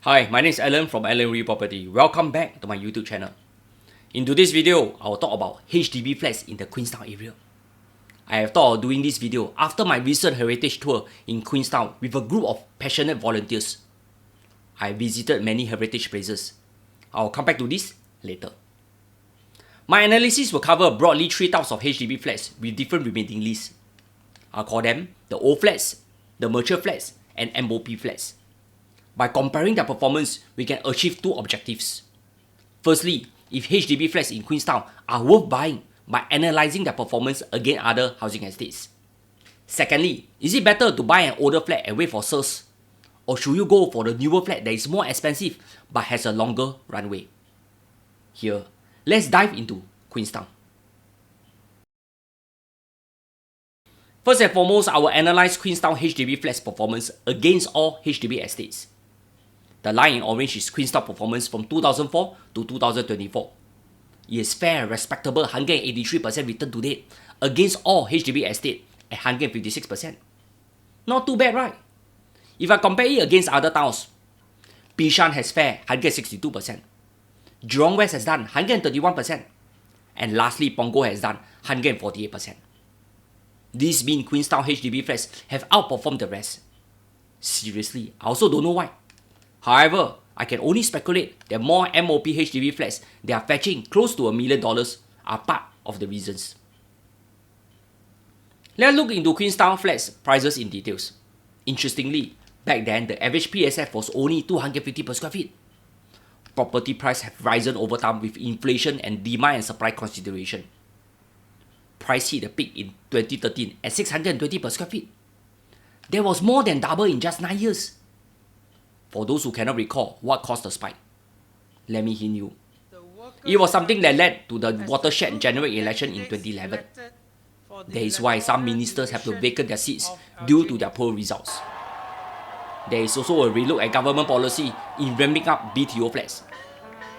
Hi, my name is Alan from Alan Real Property. Welcome back to my YouTube channel. In today's video, I will talk about HDB flats in the Queenstown area. I have thought of doing this video after my recent heritage tour in Queenstown with a group of passionate volunteers. I visited many heritage places. I will come back to this later. My analysis will cover broadly three types of HDB flats with different remaining lease. I'll call them the old flats, the mature flats, and MOP flats. By comparing their performance, we can achieve two objectives. Firstly, if HDB flats in Queenstown are worth buying by analysing their performance against other housing estates. Secondly, is it better to buy an older flat and wait for sales? Or should you go for the newer flat that is more expensive but has a longer runway? Here, let's dive into Queenstown. First and foremost, I will analyse Queenstown HDB flats performance against all HDB estates. The line in orange is Queenstown performance from 2004 to 2024. It is fair and respectable 183% return to date against all HDB estate at 156%. Not too bad, right? If I compare it against other towns, Bishan has fared 162%, Jurong West has done 131%, and lastly Punggol has done 148%. This means Queenstown HDB flats have outperformed the rest. Seriously, I also don't know why. However, I can only speculate that more MOP HDB flats that are fetching close to $1 million are part of the reasons. Let's look into Queenstown flats prices in details. Interestingly, back then the average PSF was only 250 per square feet. Property prices have risen over time with inflation and demand and supply consideration. Price hit a peak in 2013 at 620 per square feet. That was more than double in just 9 years. For those who cannot recall what caused the spike, let me hint you. It was something that led to the watershed general election in 2011. That is why some ministers have to vacate their seats due to their poor results. There is also a relook at government policy in ramping up BTO flats.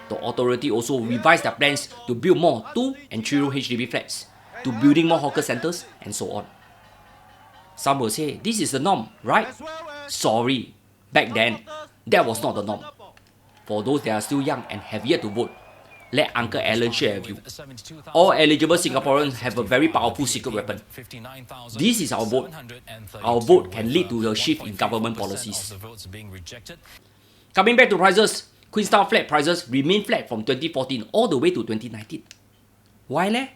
The authority also revised their plans to build more 2 and 3 room HDB flats, to building more hawker centres and so on. Some will say this is the norm, right? Sorry, back then, that was not the norm. For those that are still young and have yet to vote, let Uncle Alan share with you. All eligible Singaporeans have a very powerful secret weapon. This is our vote. Our vote can lead to a shift in government policies. Coming back to prices, Queenstown flat prices remain flat from 2014 all the way to 2019. Why leh?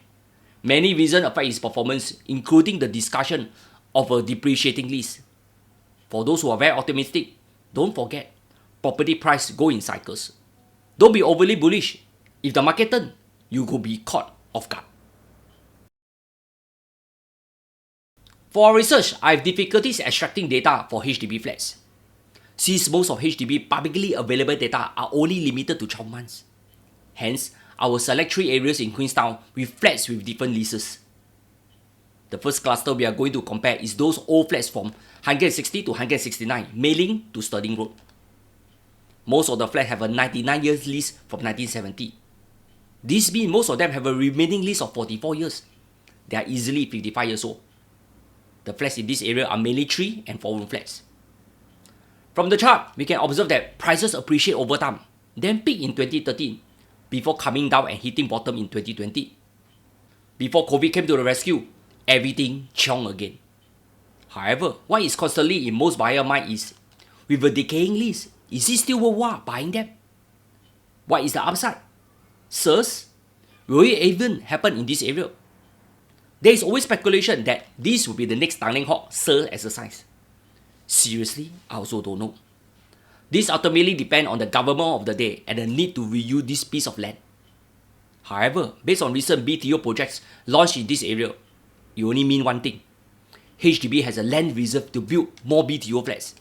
Many reasons affect its performance, including the discussion of a depreciating lease. For those who are very optimistic, don't forget, property price go in cycles. Don't be overly bullish. If the market turn, you could be caught off guard. For our research, I have difficulties extracting data for HDB flats, since most of HDB publicly available data are only limited to 12 months. Hence, I will select 3 areas in Queenstown with flats with different leases. The first cluster we are going to compare is those old flats from 160 to 169, Mei Ling to Stirling Road. Most of the flats have a 99 years lease from 1970. This means most of them have a remaining lease of 44 years. They are easily 55 years old. The flats in this area are mainly 3 and 4 room flats. From the chart, we can observe that prices appreciate over time, then peak in 2013, before coming down and hitting bottom in 2020. Before COVID came to the rescue, everything chong again. However, what is constantly in most buyers' mind is, with a decaying lease, is it still worthwhile buying them? What is the upside? Sales? Will it even happen in this area? There is always speculation that this will be the next Tanglin Halt sale exercise. Seriously, I also don't know. This ultimately depends on the government of the day and the need to reuse this piece of land. However, based on recent BTO projects launched in this area, it only means one thing. HDB has a land reserve to build more BTO flats.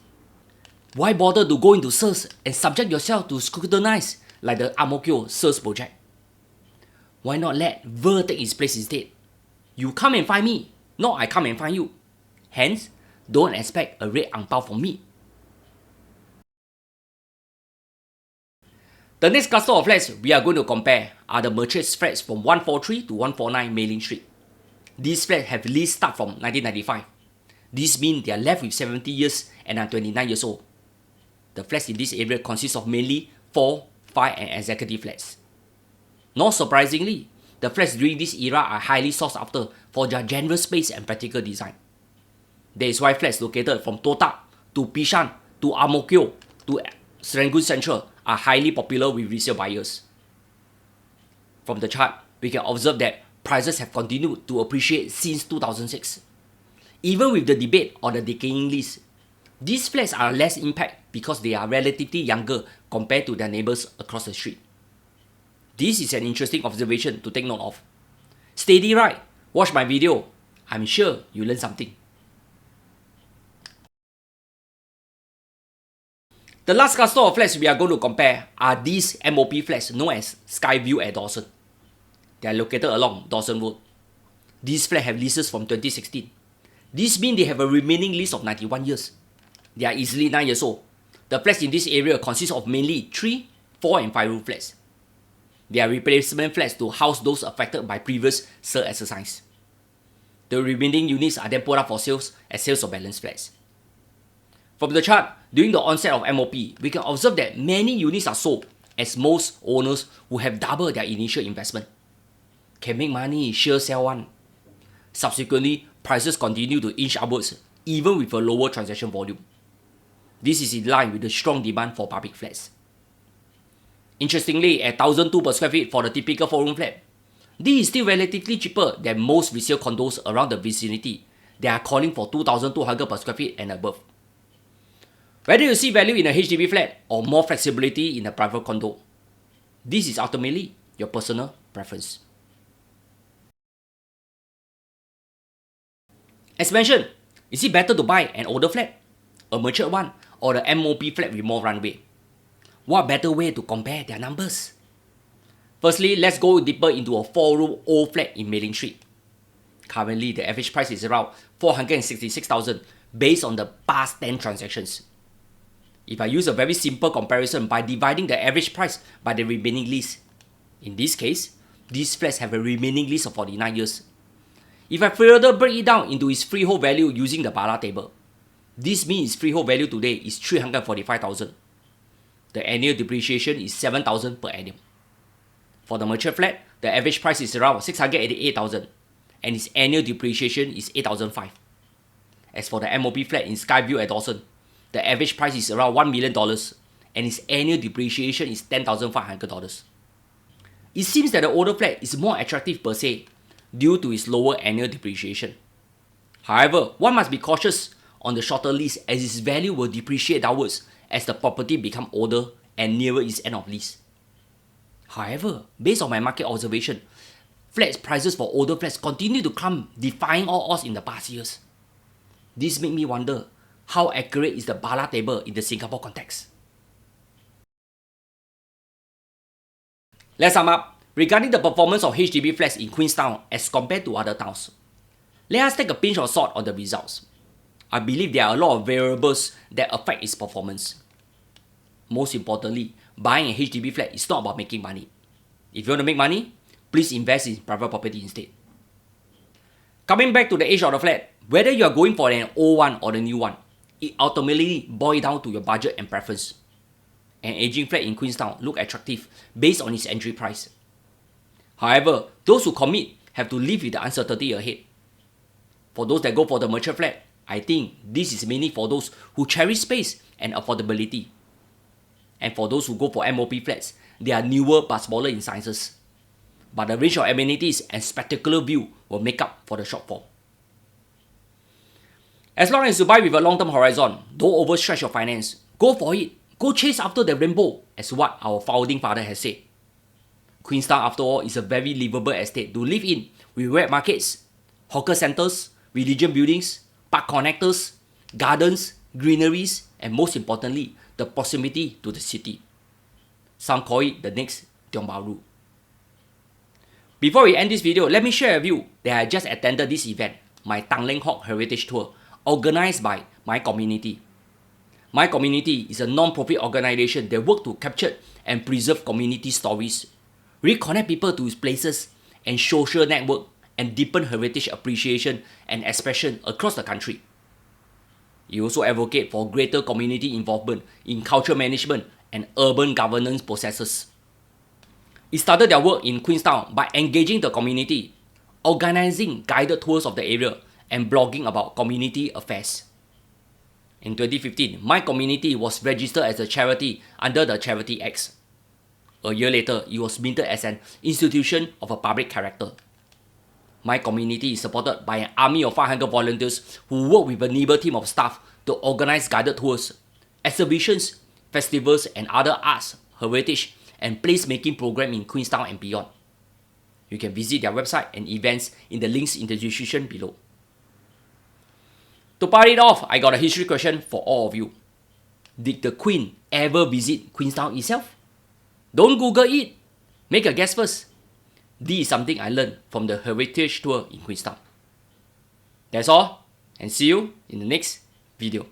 Why bother to go into sales and subject yourself to scrutinize like the Ang Mo Kio sales project? Why not let Ver take its place instead? You come and find me, not I come and find you. Hence, don't expect a red ang pao from me. The next cluster of flats we are going to compare are the mature flats from 143 to 149 Mei Ling Street. These flats have lease start from 1995. This means they are left with 70 years and are 29 years old. The flats in this area consist of mainly 4, 5 and executive flats. Not surprisingly, the flats during this era are highly sought after for their generous space and practical design. That is why flats located from Toh Tuck to Bishan to Ang Mo Kio to Serangoon Central are highly popular with resale buyers. From the chart, we can observe that prices have continued to appreciate since 2006. Even with the debate on the decaying lease, these flats are less impact because they are relatively younger compared to their neighbors across the street. This is an interesting observation to take note of. Steady right, watch my video. I'm sure you learned something. The last cluster of flats we are going to compare are these MOP flats known as Skyview at Dawson. They are located along Dawson Road. These flats have leases from 2016. This means they have a remaining lease of 91 years. They are easily 9 years old. The flats in this area consist of mainly 3, 4 and 5 room flats. They are replacement flats to house those affected by previous sale exercise. The remaining units are then put up for sales as sales of balance flats. From the chart, during the onset of MOP, we can observe that many units are sold as most owners who have doubled their initial investment can make money, sure sell one. Subsequently, prices continue to inch upwards even with a lower transaction volume. This is in line with the strong demand for public flats. Interestingly, at 1,002 per square feet for the typical 4-room flat, this is still relatively cheaper than most resale condos around the vicinity. They are calling for 2,200 per square feet and above. Whether you see value in a HDB flat or more flexibility in a private condo, this is ultimately your personal preference. As mentioned, is it better to buy an older flat, a matured one, or the MOP flat with more runway? What better way to compare their numbers? Firstly, let's go deeper into a 4-room old flat in Mei Ling Street. Currently, the average price is around 466,000 based on the past 10 transactions. If I use a very simple comparison by dividing the average price by the remaining lease, in this case, these flats have a remaining lease of 49 years. If I further break it down into its freehold value using the Bala table, this means its freehold value today is 345,000. The annual depreciation is 7,000 per annum. For the mature flat, the average price is around 688,000 and its annual depreciation is 8,500. As for the MOP flat in Skyview at Dawson, the average price is around $1 million and its annual depreciation is $10,500. It seems that the older flat is more attractive per se due to its lower annual depreciation. However, one must be cautious on the shorter lease as its value will depreciate downwards as the property becomes older and nearer its end of lease. However, based on my market observation, flat prices for older flats continue to climb, defying all odds in the past years. This makes me wonder, how accurate is the Bala table in the Singapore context? Let's sum up. Regarding the performance of HDB flats in Queenstown as compared to other towns, let us take a pinch of salt on the results. I believe there are a lot of variables that affect its performance. Most importantly, buying a HDB flat is not about making money. If you want to make money, please invest in private property instead. Coming back to the age of the flat, whether you are going for an old one or the new one, it ultimately boils down to your budget and preference. An aging flat in Queenstown looks attractive based on its entry price. However, those who commit have to live with the uncertainty ahead. For those that go for the mature flat, I think this is mainly for those who cherish space and affordability. And for those who go for MOP flats, they are newer but smaller in sizes. But the range of amenities and spectacular view will make up for the shortfall. As long as you buy with a long-term horizon, don't overstretch your finance. Go for it. Go chase after the rainbow, as what our founding father has said. Queenstown, after all, is a very livable estate to live in, with wet markets, hawker centres, religion buildings, park connectors, gardens, greeneries, and most importantly, the proximity to the city. Some call it the next Tiong Bahru. Before we end this video, let me share with you that I just attended this event, my Tanglin Hawk Heritage Tour, organized by My Community. My Community is a non-profit organization that works to capture and preserve community stories, reconnect people to its places and social network, and deepen heritage appreciation and expression across the country. He also advocated for greater community involvement in cultural management and urban governance processes. He started their work in Queenstown by engaging the community, organizing guided tours of the area, and blogging about community affairs. In 2015, My Community was registered as a charity under the Charity Acts. A year later, it was minted as an institution of a public character. My Community is supported by an army of 500 volunteers who work with a neighbor team of staff to organize guided tours, exhibitions, festivals, and other arts, heritage, and place-making programs in Queenstown and beyond. You can visit their website and events in the links in the description below. To part it off, I got a history question for all of you. Did the Queen ever visit Queenstown itself? Don't Google it. Make a guess first. This is something I learned from the heritage tour in Queenstown. That's all, and see you in the next video.